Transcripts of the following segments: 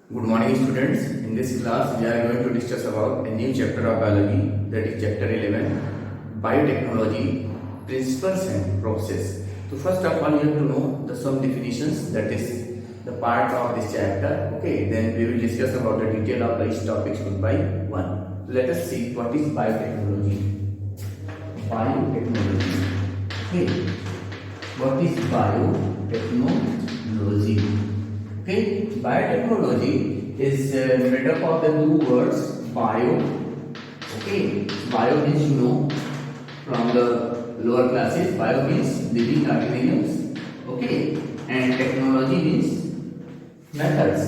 Good morning, students. In this class, we are going to discuss about a new chapter of biology, that is chapter 11, biotechnology, principles and process. So first of all, you have to know the some definitions, that is the part of this chapter. Okay, then we will discuss about the detail of each topics one by one. So let us see what is biotechnology. Biotechnology. Okay, what is biotechnology? Okay, biotechnology is made up of the two words bio. Okay, bio means from the lower classes. Bio means living organisms. Okay, and technology means methods.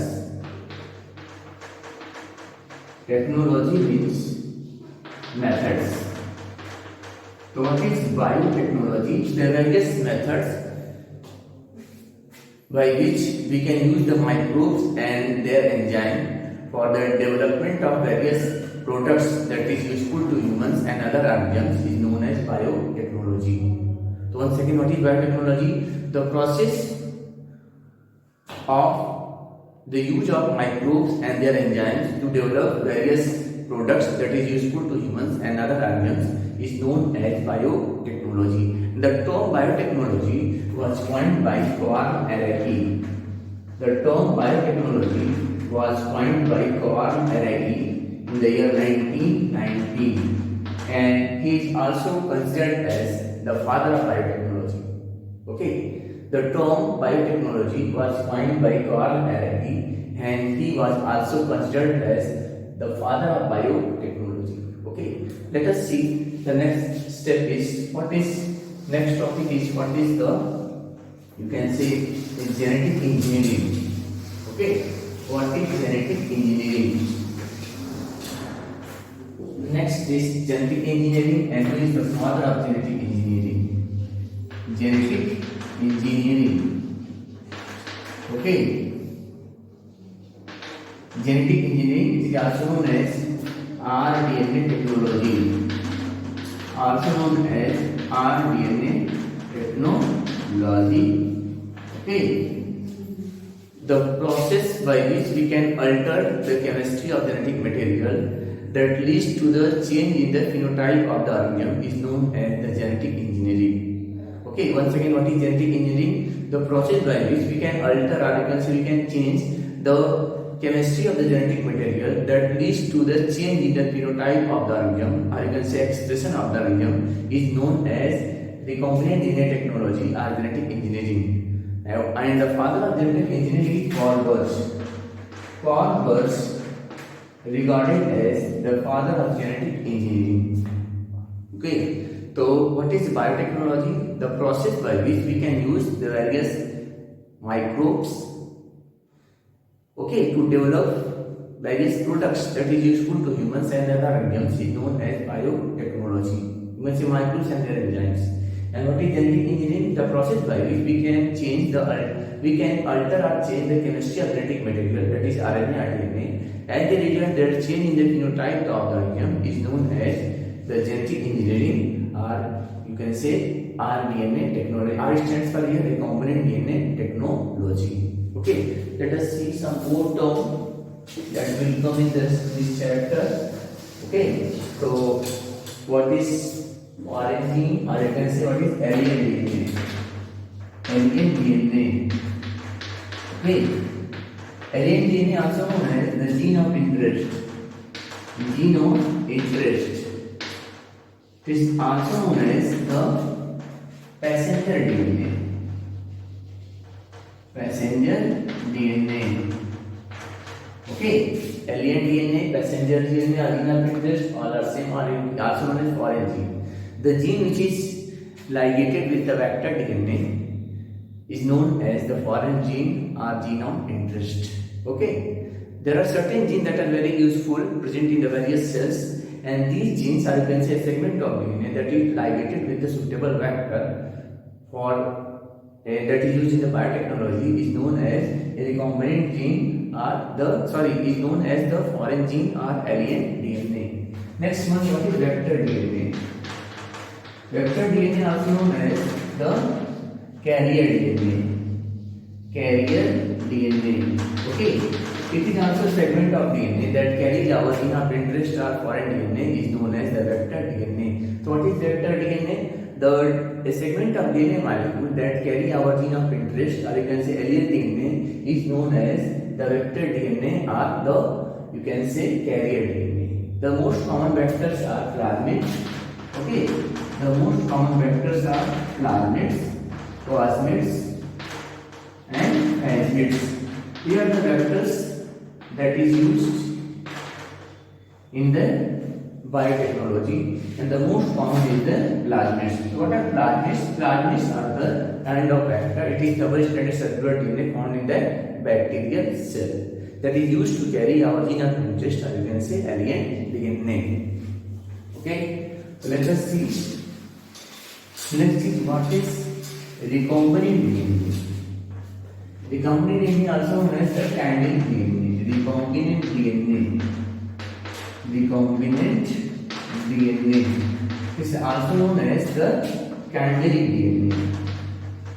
Technology means methods. So what is biotechnology? The various methods by which we can use the microbes and their enzyme for the development of various products that is useful to humans and other organisms is known as biotechnology. So once again, what is biotechnology? The process of the use of microbes and their enzymes to develop various products that is useful to humans and other organisms is known as biotechnology. The term biotechnology was coined by Carl Araki. The term biotechnology was coined by Carl Araki in the year 1990, and he is also considered as the father of biotechnology. Okay, the term biotechnology was coined by Carl Araki, and he was also considered as the father of biotechnology. Okay, let us see the next step is what is next topic is what is the you can say is genetic engineering. Okay, what is genetic engineering? Next is genetic engineering, and who is the father of genetic engineering? Genetic engineering. Okay, genetic engineering is also known as rDNA technology, also known as rDNA technology. Okay, the process by which we can alter the chemistry of genetic material that leads to the change in the phenotype of the organism is known as the genetic engineering. Okay, once again, what is genetic engineering? The process by which we can alter, or you can say we can change the chemistry of the genetic material that leads to the change in the phenotype of the organism, or you can say expression of the organism, is known as recombinant DNA technology or genetic engineering. And the father of genetic engineering is Carl Burch. Carl Burch regarded as the father of genetic engineering. Okay, so what is biotechnology? The process by which we can use the various microbes, okay, to develop various products that is useful to humans and other organisms is known as biotechnology. You can say microbes and their enzymes. And what is genetic engineering? The process by which we can alter or change the chemistry of genetic material, that is RNA or DNA, and the result that change in the phenotype of the organism is known as the genetic engineering, or you can say rDNA technology. R stands for here recombinant DNA technology. Okay, let us see some more terms that will come in this chapter. Okay, so what is foreign gene, or you can say what is alien DNA? Alien DNA. Okay, alien DNA also known as the gene of interest. Gene of interest. It is also known as the passenger DNA. Passenger DNA. Okay, alien DNA, passenger DNA, gene of interest, all are same, or also known as foreign gene. The gene which is ligated with the vector DNA is known as the foreign gene or gene of interest. Okay, there are certain genes that are very useful present in the various cells, and these genes are, you can say, a segment of DNA that is ligated with the suitable vector for that is used in the biotechnology is known as a recombinant gene, or is known as the foreign gene or alien DNA. Next one, what is vector DNA? Vector DNA also known as the carrier DNA. Carrier DNA. Okay. It is also a segment of DNA that carries our gene of interest or foreign DNA is known as the vector DNA. So what is vector DNA? A segment of DNA molecule that carry our gene of interest or you can say alien DNA is known as the vector DNA or the you can say carrier DNA. The most common vectors are plasmids. Okay, the most common vectors are plasmids, plasmids and plasmids. Here are the vectors that is used in the biotechnology and the most common is the plasmids. So what are plasmids? Plasmids are the kind of vector. It is double-stranded circular DNA found in the bacterial cell that is used to carry our gene of interest or you can say alien DNA. Okay, so let us see. Next is what is recombinant DNA. Recombinant DNA also known as the candle DNA. Recombinant DNA. Recombinant DNA is also known as the candelic DNA.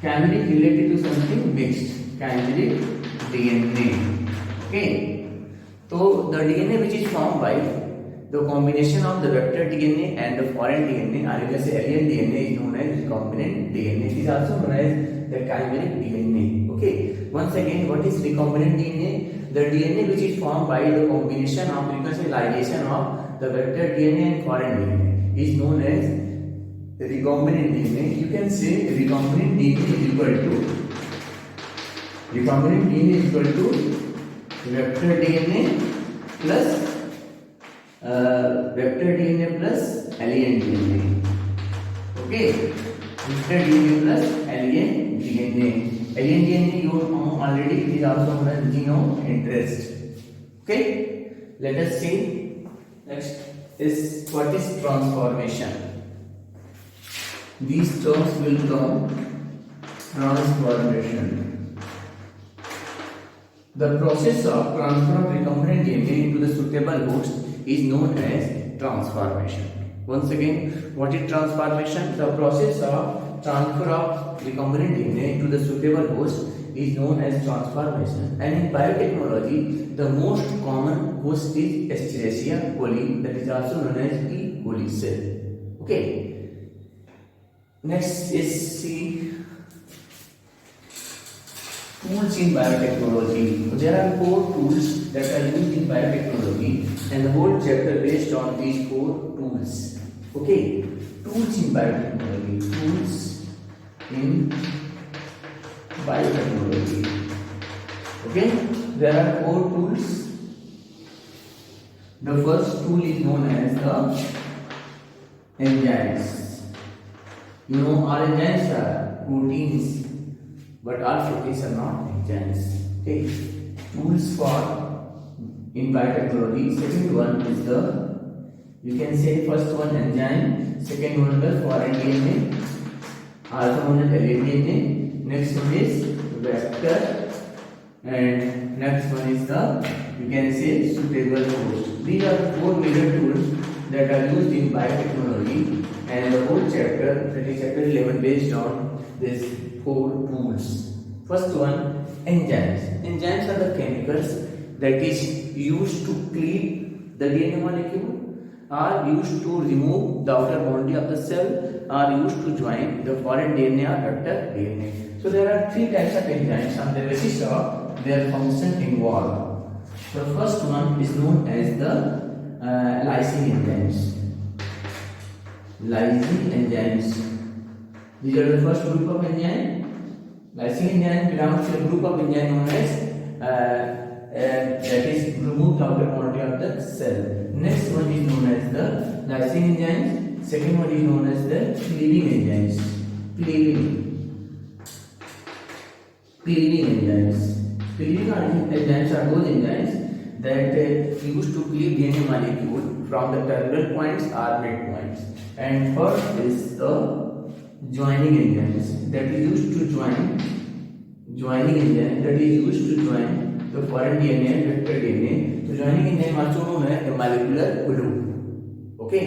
Candelic related to something mixed. Candelic DNA. Okay. So the DNA which is formed by the combination of the vector DNA and the foreign DNA or you can say alien DNA is known as recombinant DNA. It is also known as the chimeric DNA. Okay. Once again, what is recombinant DNA? The DNA which is formed by the combination of you can say ligation of the vector DNA and foreign DNA is known as recombinant DNA. You can say recombinant DNA is equal to vector DNA plus alien DNA. Okay, vector DNA plus alien DNA. Alien DNA you know already, it is also known as genome interest. Okay, let us see. Next is what is transformation. These terms will come. Transformation. The process of transfer of recombinant DNA into the suitable host is known as transformation. Once again, what is transformation? The process of transfer of recombinant DNA into the suitable host is known as transformation. And in biotechnology, the most common host is Escherichia coli, that is also known as E. coli cell. Okay. Next is see tools in biotechnology. There are 4 tools that are used in biotechnology and the whole chapter based on these 4 tools. Okay, tools in biotechnology. Tools in biotechnology. Okay, there are 4 tools. The first tool is known as the enzymes. You know, all enzymes are proteins, but all proteins are not enzymes. Okay, tools for in biotechnology. Second one is the you can say first one enzyme, second one the foreign DNA, also known as alien DNA. Next one is vector, and next one is the you can say suitable host. These are 4 major tools that are used in biotechnology, and the whole chapter, that is chapter 11, based on these 4 tools. First one, enzymes. Enzymes are the chemicals that is used to cleave the DNA molecule, are used to remove the outer boundary of the cell, are used to join the foreign DNA or vector DNA. So there are 3 types of enzymes on the basis of their function involved. The first one is known as the lysine enzymes. Lysine enzymes. These are the first group of enzyme. Lysine enzyme belongs to a group of enzyme known as that is remove the outer boundary of the cell. Next one is known as the lysine enzymes. Second one is known as the cleaving enzymes. Cleaving enzymes. Cleaving enzymes are those enzymes that used to cleave DNA molecule from the terminal points or midpoints. And first is the joining enzymes that is used to join the foreign DNA and vector DNA. So joining enzyme also known as a molecular glue. Okay,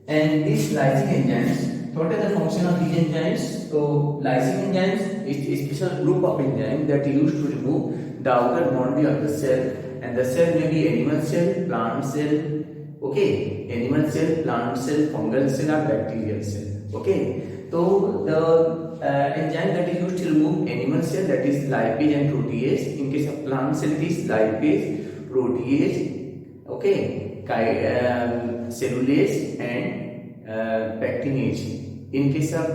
and these lysine enzymes So what is the function of these enzymes? So lysing enzymes is a special group of enzymes that are used to remove the outer boundary of the cell, and the cell may be animal cell, plant cell, okay, animal cell, plant cell, fungal cell or bacterial cell, okay. So the enzyme that is used to remove animal cell, that is lipase and protease. In case of plant cell, it is lipase, protease, okay, cellulase and pectinase. In case of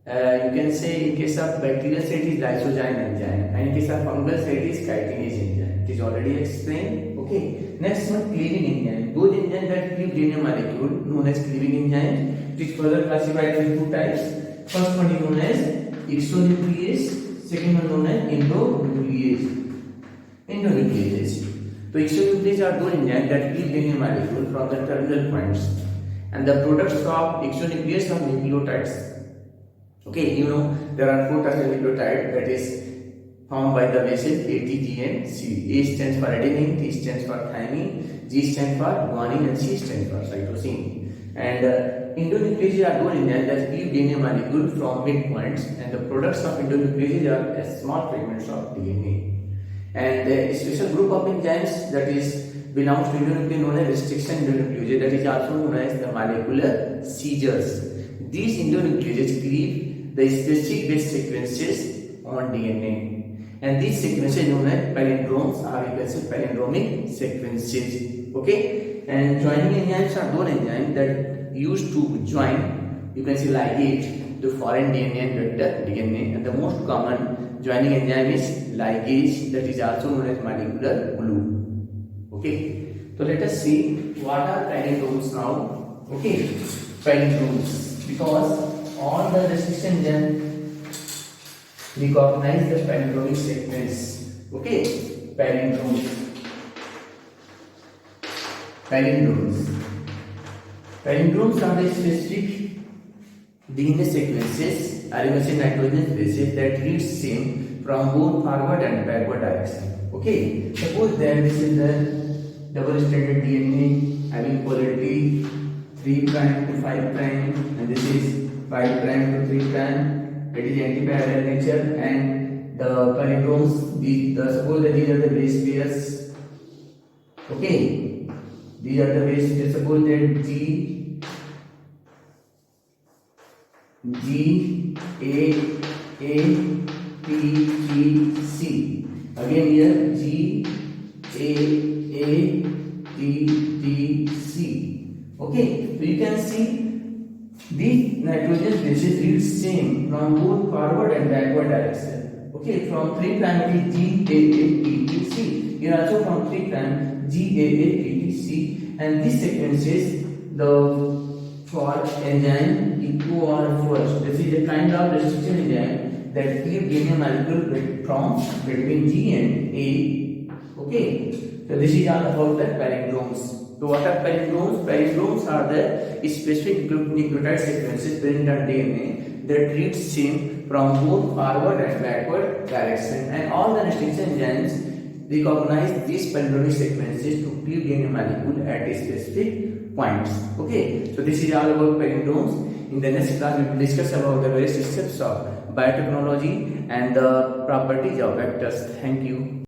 you can say in case of bacterial cell, it is lysozyme enzyme, and in case of fungal cell, it is chitinase enzyme. It is already explained. Okay. Next one, cleaving enzyme. Those enzymes that cleave DNA molecule known as cleaving enzymes. It is further classified into two types. First one is known as exonuclease. Second one known as endonuclease. Endonucleases. So exonucleases are those enzymes that cleave DNA molecule from the terminal points, and the products of exonuclease are nucleotides. Okay, you know there are four types of nucleotide that is formed by the bases A, T, G and C. A stands for adenine, T stands for thymine, G stands for guanine and C stands for cytosine. And endonucleases are those enzymes that cleave DNA molecule from midpoints, and the products of endonucleases are small fragments of DNA. And a special group of enzymes that is belongs to endonuclease known as restriction endonucleases, that is also known as the molecular seizures. These endonucleases cleave the specific base sequences on DNA, and these sequences known as palindromes, or you can say palindromic sequences. Okay, and joining enzymes are those enzymes that used to join, you can say, ligate to foreign DNA and vector DNA, and the most common joining enzyme is ligase, that is also known as molecular glue. Okay, so let us see what are palindromes now. Okay, palindromes, because all the restriction enzymes recognize the palindromic sequence. Okay, palindromes. Palindromes are the specific DNA sequences, or you can say nitrogen bases, that read same from both forward and backward direction. Okay, suppose that this is the double-stranded DNA having polarity 3' to 5', and this is 5' to 3'. It is antiparallel nature, and the palindromes, suppose that these are the base pairs. Okay, these are the base pairs. Suppose that G A T G C. Again here G A T T C. Okay, so you can see these nitrogen bases read same from both forward and backward direction. Okay, from 3' it is GAATTC. Here also from 3' GAATTC, and these sequences for enzyme echo or first. This is a kind of restriction enzyme that cleave DNA molecule from between G and A. Okay, so this is all about the palindromes. So what are palindromes? Palindromes are the specific nucleotide sequences present on DNA that read same from both forward and backward direction, and all the restriction enzymes recognize these palindromic sequences to cleave DNA molecule at a specific points. Okay, so this is all about palindromes. In the next class, we will discuss about the various steps of biotechnology and the properties of vectors. Thank you.